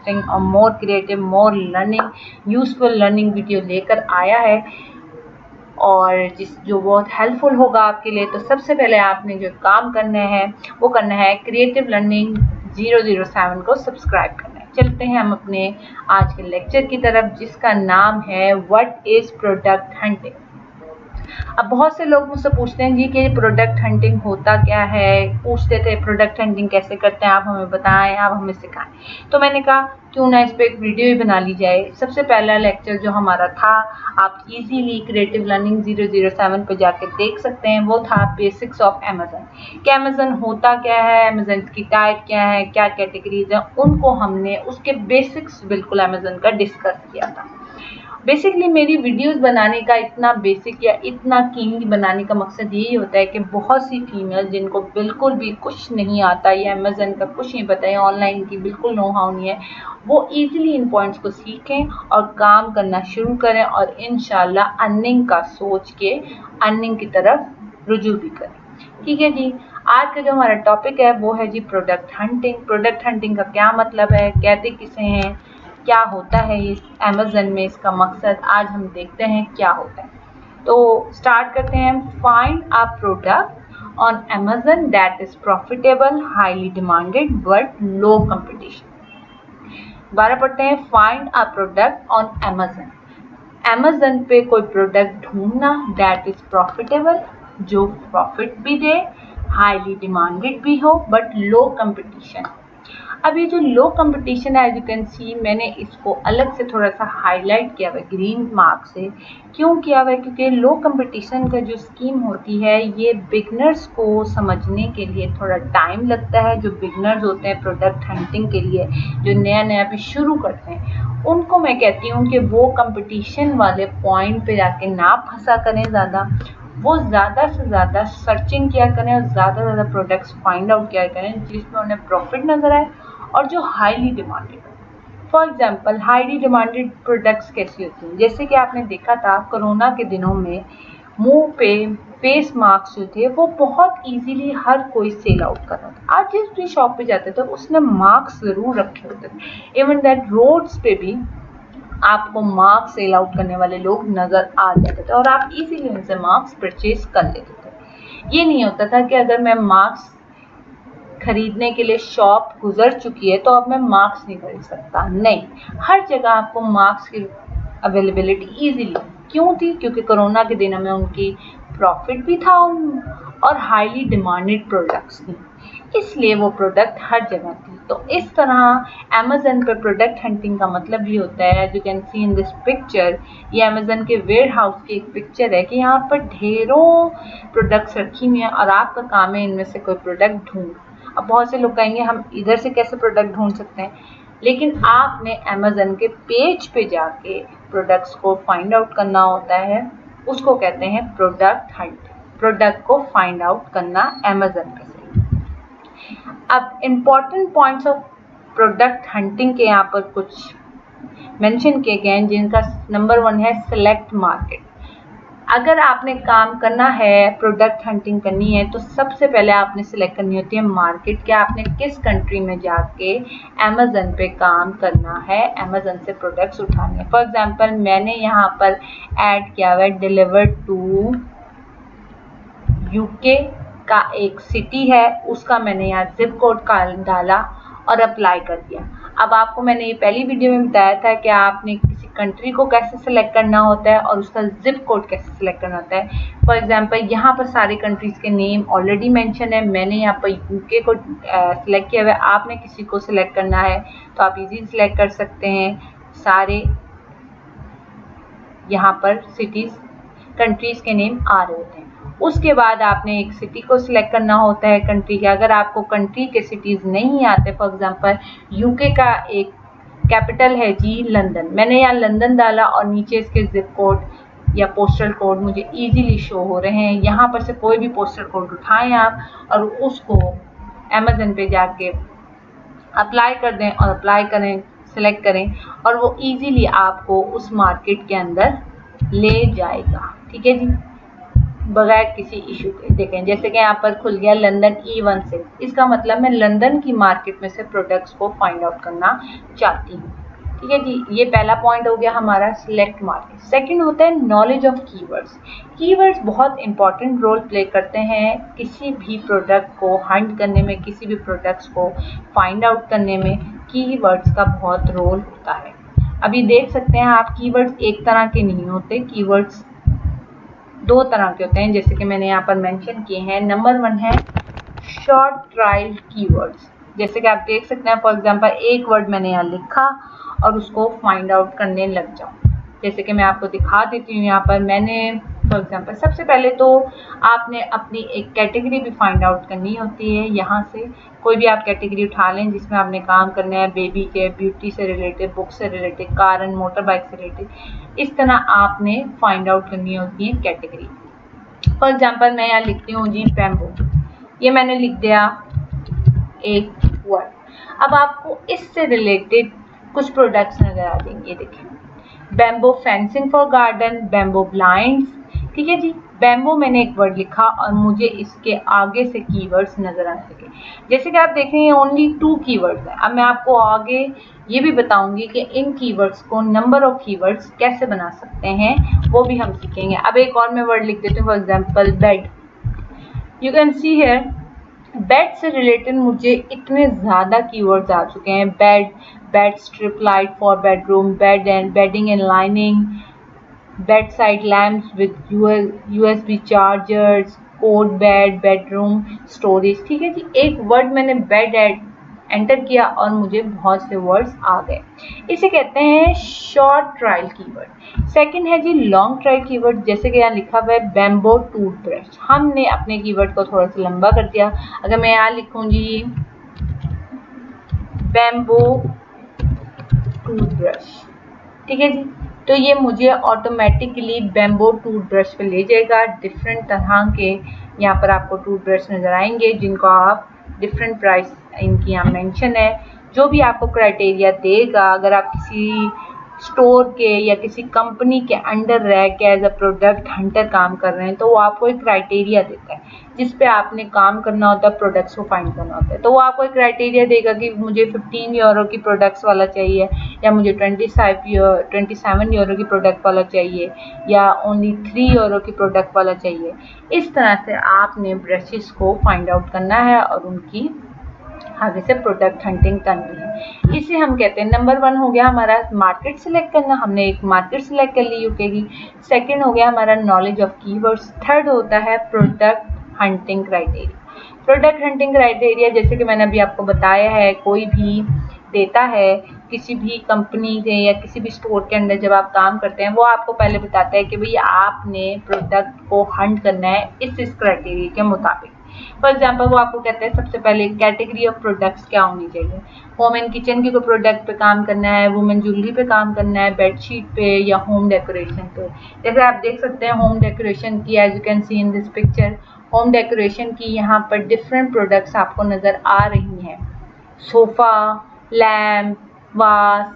Interesting और more creative, more learning, useful learning video लेकर आया है और जो बहुत हेल्पफुल होगा आपके लिए। तो सबसे पहले आपने जो काम करना है वो करना है क्रिएटिव लर्निंग 007 को सब्सक्राइब करना है। चलते हैं हम अपने आज के लेक्चर की तरफ, जिसका नाम है व्हाट इज प्रोडक्ट हंटिंग। अब बहुत से लोग मुझसे पूछते हैं जी कि प्रोडक्ट हंटिंग होता क्या है, पूछते थे प्रोडक्ट हंटिंग कैसे करते हैं, आप हमें बताएं, आप हमें सिखाएं। तो मैंने कहा क्यों ना इस पे एक वीडियो ही बना ली जाए। सबसे पहला लेक्चर जो हमारा था आप इजीली क्रिएटिव लर्निंग 007 पे जाके देख सकते हैं, वो था बेसिक्स ऑफ अमेज़न कि अमेज़न होता क्या है, अमेज़न की टाइप क्या है, क्या कैटेगरीज हैं, उनको हमने उसके बेसिक्स बिल्कुल अमेज़न का डिस्कस किया था। बेसिकली मेरी वीडियोस बनाने का इतना बेसिक या इतना कीमती बनाने का मकसद यही होता है कि बहुत सी फीमेल जिनको बिल्कुल भी कुछ नहीं आता या अमेज़न का कुछ नहीं पता है, ऑनलाइन की बिल्कुल नो हाउ नहीं है, वो इजीली इन पॉइंट्स को सीखें और काम करना शुरू करें और इंशाल्लाह अर्निंग का सोच के अर्निंग की तरफ रुजू भी करें। ठीक है जी, आज का जो हमारा टॉपिक है वो है जी प्रोडक्ट हंटिंग। प्रोडक्ट हंटिंग का क्या मतलब है, कहते किसे हैं, क्या होता है इस अमेज़न में, इसका मकसद आज हम देखते हैं क्या होता है। तो स्टार्ट करते हैं। Find a product on Amazon that is profitable, highly demanded but low competition. दोबारा पढ़ते हैं। Find a product on Amazon, Amazon पे कोई प्रोडक्ट ढूंढना दैट इज प्रॉफिटेबल, जो प्रॉफिट भी दे, हाईली डिमांडेड भी हो बट लो कंपटीशन। अब ये जो लो कंपटीशन है, एज यू कैन सी, मैंने इसको अलग से थोड़ा सा हाईलाइट किया हुआ है ग्रीन मार्क से। क्यों किया हुआ है? क्योंकि लो कंपटीशन का जो स्कीम होती है ये बिगनर्स को समझने के लिए थोड़ा टाइम लगता है। जो बिगनर्स होते हैं प्रोडक्ट हंटिंग के लिए, जो नया नया भी शुरू करते हैं, उनको मैं कहती हूँ कि वो कंपटीशन वाले पॉइंट पे जाके ना फंसा करें ज़्यादा, वो ज़्यादा से ज़्यादा सर्चिंग किया करें और ज़्यादा से ज़्यादा प्रोडक्ट्स फाइंड आउट किया करें जिसमें उन्हें प्रॉफिट नज़र आए और जो हाईली डिमांडेड हो। For example highly demanded products कैसी होती हैं? जैसे कि आपने देखा था कोरोना के दिनों में मुंह पे फेस मास्क जो थे वो बहुत इजीली हर कोई सेल आउट कर रहा था। आज जिस भी शॉप पे जाते थे उसने मास्क ज़रूर रखे होते थे। इवन दैट रोड्स पे भी आपको मास्क सेल आउट करने वाले लोग नज़र आ जाते थे और आप इजीली उनसे मास्क परचेज कर लेते थे। ये नहीं होता था कि अगर मैं मास्क खरीदने के लिए शॉप गुजर चुकी है तो अब मैं मास्क नहीं खरीद सकता। नहीं, हर जगह आपको मास्क की अवेलेबिलिटी इजीली क्यों थी? क्योंकि कोरोना के दिनों में उनकी प्रॉफिट भी था और हाईली डिमांडेड प्रोडक्ट्स थी, इसलिए वो प्रोडक्ट हर जगह थी। तो इस तरह अमेज़न पे प्रोडक्ट हंटिंग का मतलब ये होता है, as you can see in this picture, ये अमेज़न के वेयर हाउस की एक पिक्चर है कि यहाँ पर ढेरों प्रोडक्ट्स रखी हुई हैं और आपका काम है इनमें से कोई प्रोडक्ट ढूंढना। अब बहुत से लोग कहेंगे हम इधर से कैसे प्रोडक्ट ढूंढ सकते हैं, लेकिन आपने अमेज़न के पेज पे जाके प्रोडक्ट्स को फाइंड आउट करना होता है, उसको कहते हैं प्रोडक्ट हंट। प्रोडक्ट को फाइंड आउट करना अमेज़न पे से। अब important points of product hunting के यहाँ पर कुछ मेंशन किए गए हैं, जिनका नंबर 1 है सिलेक्ट मार्केट। अगर आपने काम करना है, प्रोडक्ट हंटिंग करनी है, तो सबसे पहले आपने सिलेक्ट करनी होती है मार्केट, कि आपने किस कंट्री में जाके अमेज़न पे काम करना है, अमेज़न से प्रोडक्ट्स उठाने हैं। फॉर एग्जांपल मैंने यहाँ पर ऐड किया हुआ है डिलीवर्ड टू यूके का एक सिटी है, उसका मैंने यहाँ जिप कोड का डाला और अप्लाई कर दिया। अब आपको मैंने ये पहली वीडियो में बताया था कि आपने किसी कंट्री को कैसे सिलेक्ट करना होता है और उसका जिप कोड कैसे सिलेक्ट करना होता है। फॉर एग्जांपल यहाँ पर सारे कंट्रीज़ के नेम ऑलरेडी मेंशन है, मैंने यहाँ पर यूके को सिलेक्ट किया हुआ है। आपने किसी को सिलेक्ट करना है तो आप इजीली सिलेक्ट कर सकते हैं। सारे यहाँ पर सिटीज़ कंट्रीज़ के नेम आ रहे होते हैं। उसके बाद आपने एक सिटी को सिलेक्ट करना होता है कंट्री के। अगर आपको कंट्री के सिटीज़ नहीं आते, फॉर एग्जांपल यूके का एक कैपिटल है जी लंदन, मैंने यहाँ लंदन डाला और नीचे इसके जिप कोड या पोस्टल कोड मुझे इजीली शो हो रहे हैं। यहाँ पर से कोई भी पोस्टल कोड उठाएं आप और उसको अमेज़न पे जाके अप्लाई कर दें और अप्लाई करें, सिलेक्ट करें और वो इजीली आपको उस मार्केट के अंदर ले जाएगा। ठीक है जी। बगैर किसी इशू के। देखें जैसे कि यहाँ पर खुल गया लंदन E1 से, इसका मतलब मैं लंदन की मार्केट में से प्रोडक्ट्स को फाइंड आउट करना चाहती हूँ। ठीक है जी, ये पहला पॉइंट हो गया हमारा सिलेक्ट मार्केट। सेकंड होता है नॉलेज ऑफ कीवर्ड्स। कीवर्ड्स बहुत इंपॉर्टेंट रोल प्ले करते हैं किसी भी प्रोडक्ट को हंट करने में, किसी भी प्रोडक्ट्स को फाइंड आउट करने में कीवर्ड्स का बहुत रोल होता है। अभी देख सकते हैं आप, कीवर्ड्स एक तरह के नहीं होते, कीवर्ड्स दो तरह के होते हैं, जैसे कि मैंने यहाँ पर मेंशन किए हैं। नंबर 1 है शॉर्ट ट्रायल कीवर्ड्स। जैसे कि आप देख सकते हैं, फॉर एग्जांपल एक वर्ड मैंने यहाँ लिखा और उसको फाइंड आउट करने लग जाऊँ। जैसे कि मैं आपको दिखा देती हूँ, यहाँ पर मैंने फॉर एग्जांपल सबसे पहले तो आपने अपनी एक कैटेगरी भी फाइंड आउट करनी होती है। यहाँ से कोई भी आप कैटेगरी उठा लें जिसमें आपने काम करना है, बेबी के, ब्यूटी से रिलेटेड, बुक से related, car and motor bike से रिलेटेड, इस तरह आपने फाइंड आउट करनी होती है कैटेगरी। फॉर एग्जांपल मैं यहाँ लिखती हूँ जी बैम्बू, ये मैंने लिख दिया एक वर्ड। अब आपको इससे रिलेटेड कुछ प्रोडक्ट्स नजर आ जाएंगे। देखिए bamboo fencing for garden, bamboo blinds. ठीक है जी, बैम्बो मैंने एक वर्ड लिखा और मुझे इसके आगे से कीवर्ड्स नजर आने लगे। जैसे कि आप देख रहे हैं ओनली 2 कीवर्ड्स हैं। अब मैं आपको आगे ये भी बताऊंगी कि इन कीवर्ड्स को नंबर ऑफ कीवर्ड्स कैसे बना सकते हैं, वो भी हम सीखेंगे। अब एक और मैं वर्ड लिख देती हूँ, for example bed. You can see here bed से रिलेटेड मुझे इतने ज़्यादा कीवर्ड्स आ चुके हैं। Bed, bed strip light for bedroom, bed and bedding and lining, bedside lamps with USB chargers, code bed, bedroom storage. ठीक है जी, एक वर्ड मैंने बेड एंटर किया और मुझे बहुत से वर्ड्स आ गए। इसे कहते हैं शॉर्ट ट्रायल कीवर्ड। सेकंड है जी लॉन्ग ट्रायल कीवर्ड। जैसे कि यहाँ लिखा हुआ है बैम्बो टूथब्रश, हमने अपने कीवर्ड को थोड़ा सा लंबा कर दिया। अगर मैं यहाँ लिखूँ जी बैम्बो टूथब्रश, ठीक है जी, तो ये मुझे ऑटोमेटिकली बैम्बो टूथब्रश पे ले जाएगा। डिफरेंट तरह के यहाँ पर आपको टूथब्रश नजर आएंगे जिनको आप डिफरेंट प्राइस इनकी यहाँ मेंशन है। जो भी आपको क्राइटेरिया देगा, अगर आप किसी स्टोर के या किसी कंपनी के अंडर रह के एज अ प्रोडक्ट हंटर काम कर रहे हैं, तो वो आपको एक क्राइटेरिया देता है जिस पे आपने काम करना होता है, प्रोडक्ट्स को फाइंड करना होता है। तो वो आपको एक क्राइटेरिया देगा कि मुझे 15 यूरो की प्रोडक्ट्स वाला चाहिए, या मुझे 27 यूरो की प्रोडक्ट वाला चाहिए, या ओनली 3 यूरो की प्रोडक्ट वाला चाहिए। इस तरह से आपने ब्रशेस को फाइंड आउट करना है और उनकी आगे से प्रोडक्ट हंटिंग करनी है। इसे हम कहते हैं नंबर 1 हो गया हमारा मार्केट सिलेक्ट करना, हमने एक मार्केट सिलेक्ट कर ली यूके की। सेकंड हो गया हमारा नॉलेज ऑफ कीवर्ड्स। थर्ड होता है product hunting criteria. Product hunting criteria जैसे कि मैंने अभी आपको बताया है, कोई भी देता है किसी भी कंपनी के या किसी भी स्टोर के अंदर जब आप काम करते हैं, वो आपको पहले बताता है कि भाई आपने प्रोडक्ट को हंट करना है इस क्राइटेरिया के मुताबिक। फॉर एग्जाम्पल वो आपको कहते हैं सबसे पहले कैटेगरी ऑफ प्रोडक्ट्स क्या होनी चाहिए। होम एंड किचन के कोई प्रोडक्ट पे काम करना है, वुमेन ज्वेलरी पे काम करना है, बेडशीट पे, या होम डेकोरेशन पे। जैसे आप देख सकते हैं होम डेकोरेशन की, as you can see in this picture, home decoration की यहाँ पर डिफरेंट प्रोडक्ट्स आपको नज़र आ रही हैं। सोफ़ा, लैम्प, वास,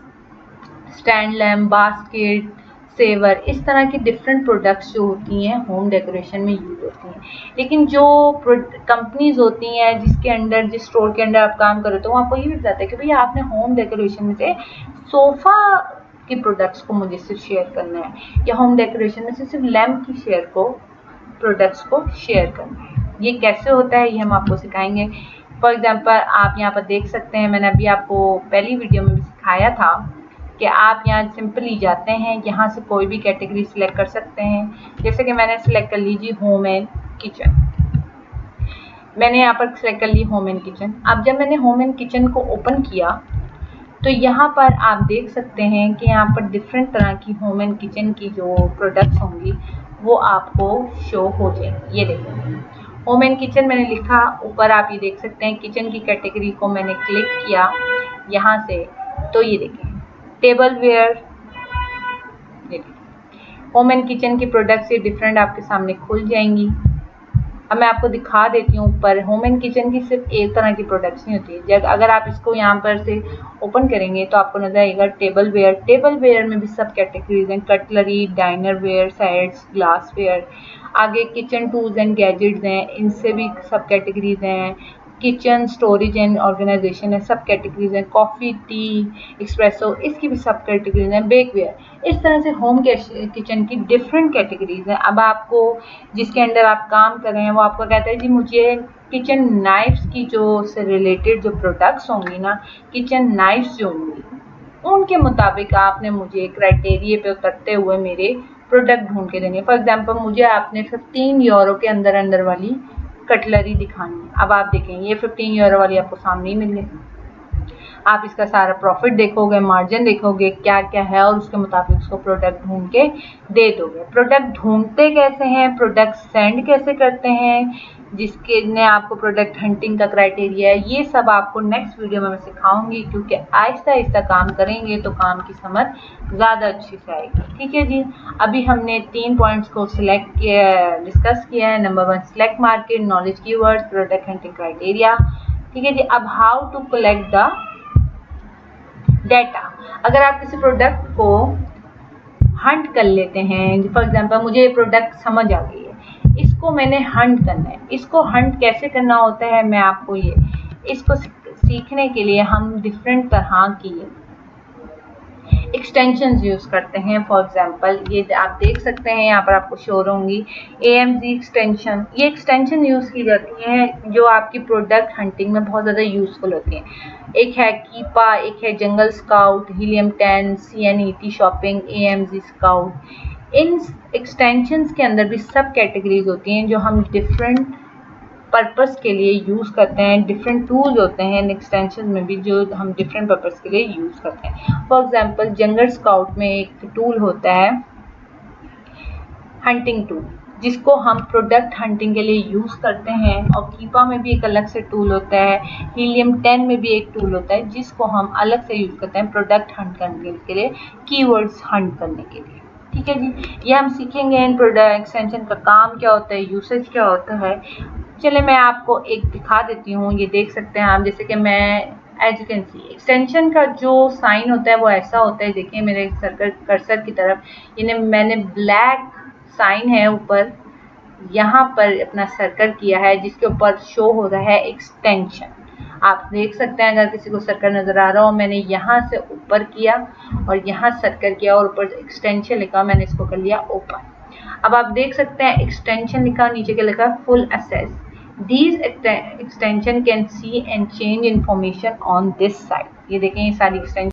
स्टैंड लैम्प, बास्केट, सेवर, इस तरह की डिफरेंट प्रोडक्ट्स जो होती हैं होम डेकोरेशन में यूज होती हैं। लेकिन जो कंपनीज होती हैं जिसके अंडर, जिस स्टोर के अंडर आप काम कर रहे हो, तो आपको ये भी बताता है कि भैया आपने होम डेकोरेशन में से सोफ़ा की प्रोडक्ट्स को मुझे सिर्फ शेयर करना है, या होम डेकोरेशन में से सिर्फ लैम्प की प्रोडक्ट्स को शेयर करना है। ये कैसे होता है ये हम आपको सिखाएंगे। फॉर एग्जाम्पल आप यहाँ पर देख सकते हैं, मैंने अभी आपको पहली वीडियो में भी सिखाया था कि आप यहाँ सिंपली जाते हैं, यहाँ से कोई भी कैटेगरी सिलेक्ट कर सकते हैं। जैसे कि मैंने सिलेक्ट कर लीजिए होम एंड किचन, मैंने यहाँ पर सिलेक्ट कर ली होम एंड किचन। अब जब मैंने होम एंड किचन को ओपन किया तो यहाँ पर आप देख सकते हैं कि यहाँ पर डिफरेंट तरह की होम एंड किचन की जो प्रोडक्ट्स होंगी वो आपको शो हो जाएंगी। ये देखिए होम एंड किचन मैंने लिखा, ऊपर आप ये देख सकते हैं किचन की कैटेगरी को मैंने क्लिक किया यहाँ से, तो ये देखिए tableware, home and kitchen की प्रोडक्ट्स ये डिफरेंट आपके सामने खुल जाएंगी। अब मैं आपको दिखा देती हूँ ऊपर। होम एंड किचन की सिर्फ एक तरह की प्रोडक्ट्स नहीं होती है। अगर आप इसको यहाँ पर से ओपन करेंगे तो आपको नजर आएगा टेबल वेयर। टेबल वेयर में भी सब कैटेगरीज हैं, cutlery, dinnerware, sets, glassware. आगे किचन टूल्स एंड गैजेट्स हैं, इनसे भी सब कैटेगरीज हैं। किचन स्टोरेज एंड ऑर्गेनाइजेशन है, सब कैटेगरीज हैं। कॉफ़ी, टी, एक्सप्रेसो, इसकी भी सब कैटेगरीज हैं। बेकवेयर, इस तरह से होम किचन की डिफरेंट कैटेगरीज हैं। अब आपको जिसके अंडर आप काम कर रहे हैं वो आपको कहता है जी मुझे किचन नाइफ्स की जो से रिलेटेड जो प्रोडक्ट्स होंगी ना, किचन नाइफ्स जो होंगी उनके मुताबिक आपने मुझे क्राइटेरिया पे उतरते हुए मेरे प्रोडक्ट ढूंढ के देंगे। फॉर एग्जांपल मुझे आपने 15 यूरो के अंदर अंदर वाली कटलरी दिखानी है। अब आप देखें ये 15 यूरो वाली आपको सामने ही मिल गई। आप इसका सारा प्रॉफिट देखोगे, मार्जिन देखोगे क्या क्या है और उसके मुताबिक उसको प्रोडक्ट ढूंढ के दे दोगे। प्रोडक्ट ढूंढते कैसे हैं, प्रोडक्ट सेंड कैसे करते हैं, जिसके ने आपको प्रोडक्ट हंटिंग का क्राइटेरिया है, ये सब आपको नेक्स्ट वीडियो में मैं सिखाऊंगी। क्योंकि आहिस्ता आहिस्ता काम करेंगे तो काम की समझ ज़्यादा अच्छी से आएगी। ठीक है जी, अभी हमने 3 पॉइंट्स को सिलेक्ट किया, डिस्कस किया है। Number 1 select market, knowledge keywords, product hunting criteria. ठीक है जी, अब how to collect the data. अगर आप किसी प्रोडक्ट को हंट कर लेते हैं, फॉर एग्जांपल मुझे ये प्रोडक्ट समझ आ गई है, इसको मैंने हंट करना है। इसको हंट कैसे करना होता है मैं आपको इसको सीखने के लिए हम डिफरेंट तरह की एक्सटेंशंस यूज करते हैं। फॉर एग्जांपल ये आप देख सकते हैं, यहाँ पर आपको शो होंगी AMZ एक्सटेंशन। ये एक्सटेंशन यूज की जाती हैं जो आपकी प्रोडक्ट हंटिंग में बहुत ज़्यादा यूजफुल होती हैं। एक है कीपा, एक है jungle scout, helium 10, CNET shopping, AMZ scout. इन एक्सटेंशंस के अंदर भी सब कैटेगरीज होती हैं जो हम डिफरेंट पर्पस के लिए यूज़ करते हैं। डिफरेंट टूल्स होते हैं इन एक्सटेंशन में भी जो हम डिफरेंट पर्पस के लिए यूज़ करते हैं। फॉर एग्जांपल जंगल स्काउट में एक टूल होता है हंटिंग टूल, जिसको हम प्रोडक्ट हंटिंग के लिए यूज़ करते हैं। और कीपा में भी एक अलग से टूल होता है। हीलियम 10 में भी एक टूल होता है जिसको हम अलग से यूज़ करते हैं प्रोडक्ट हंट करने के लिए, कीवर्ड्स हंट करने के लिए। ठीक है जी, ये हम सीखेंगे इन प्रोडक्ट एक्सटेंशन का काम क्या होता है, यूसेज क्या होता है। चले मैं आपको एक दिखा देती हूँ। ये देख सकते हैं आप, जैसे कि मैं as you can see extension का जो साइन होता है वो ऐसा होता है। देखिए मेरे कर्सर की तरफ मैंने ब्लैक साइन है ऊपर, यहाँ पर अपना सर्कल किया है जिसके ऊपर शो हो रहा है एक्सटेंशन। आप देख सकते हैं अगर किसी को सर्कल नज़र आ रहा हो, मैंने यहाँ से ऊपर किया और यहाँ सर्कल किया और ऊपर एक्सटेंशन लिखा, मैंने इसको कर लिया ओपन। अब आप देख सकते हैं एक्सटेंशन लिखा, नीचे के लिखा full access. These extension can see and change information on this site। ये देखें ये सारी एक्सटेंशन